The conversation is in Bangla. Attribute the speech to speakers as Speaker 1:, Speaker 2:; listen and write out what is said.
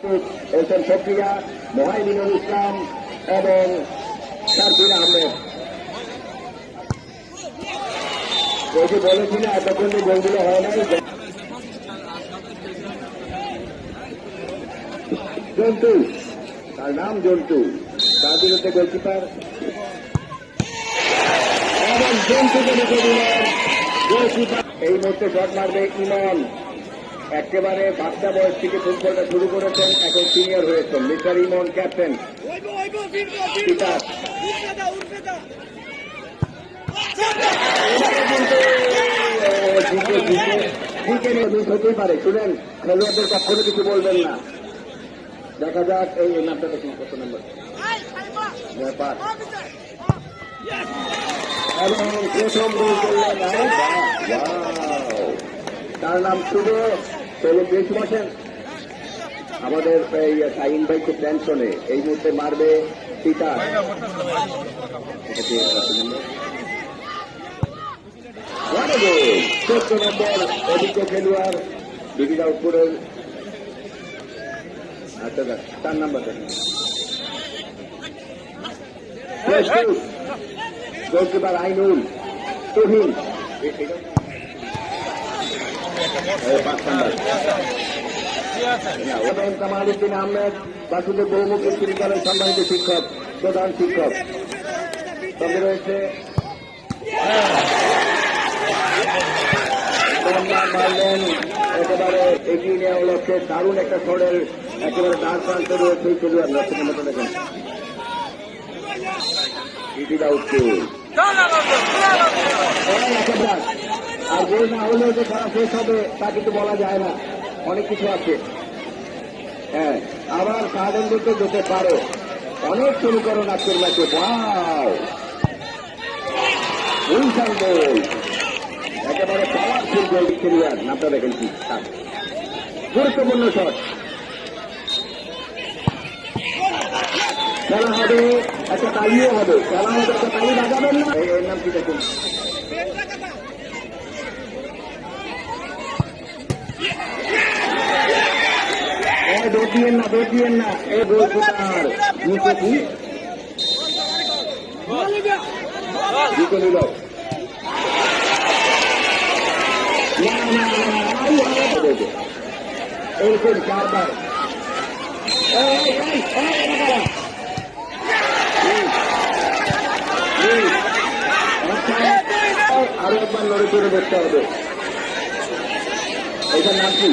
Speaker 1: হোসেন সক্রিয়া, মোহাইমিনুল ইসলাম এবং শারফিন আহমেদ। ওই যে বলেছিল এতক্ষণ যে গোলগুলো হয় নাই, জন্টু, তার নাম জন্টু, তার বিরুদ্ধে গোলকিপার এবং জন্টুকে রেখে দিলেন গোলকিপার। এই মুহূর্তে শট মারবে ইমন। একেবারে বাচ্চা বয়স থেকে ফুটবলটা শুরু করেছেন, এখন সিনিয়র হয়েছেন মিস্টার ইমন, ক্যাপ্টেন। হতেই পারে, শুনেন, খেলোয়াড়দের কখনো কিছু বলবেন না। দেখা যাক এই নামটা দেখুন কত নম্বর, এবং প্রথম গোল করলেন তার নাম শুভ। চলে বেশ বসেন, আমাদের সাইন ভাই খুব টেনশনে। এই মুহূর্তে মারবে পিতা, 14 নম্বর অভিজ্ঞ খেলোয়াড় বিভিন্ন উপরের। আচ্ছা, 4 নম্বর গোলকিপার আইনুল তুহিন, 5 নম্বর এবং কামালউদ্দিন আহমেদ, বাসুদেব বহুমুখী বিদ্যালয়ের সম্মানিত শিক্ষক, প্রধান শিক্ষক। সঙ্গে রয়েছে মারলেন একেবারে এগিয়ে নেওয়া লক্ষ্যে দারুণ একটা শটের একেবারে ডান প্রান্তে রয়েছে এই খেলোয়াড়। লক্ষ্যের মতো দেখেন আর গোল না হলেও যে খেলা শেষ হবে তা কিন্তু বলা যায় না, অনেক কিছু আছে। হ্যাঁ, আবার সাহায্যকে যেতে পারে, অনেক সমীকরণ আজকের ম্যাচে। গোল একেবারে পাওয়ারফুল গোল খেলোয়াড়, নামটা দেখেন কি গুরুত্বপূর্ণ শট। খেলা হবে, একটা তালিও হবে, খেলা হবে, একটা তালি বাজাবেন না। এর নাম কি দেখুন, দৌড় দিয়েন না, এই গোল ফুটার নিচে কি জিতে নিল। এরকম 4 বার আরো একবার লড়ে চড়ে দেখতে হবে। এটার নাম কি?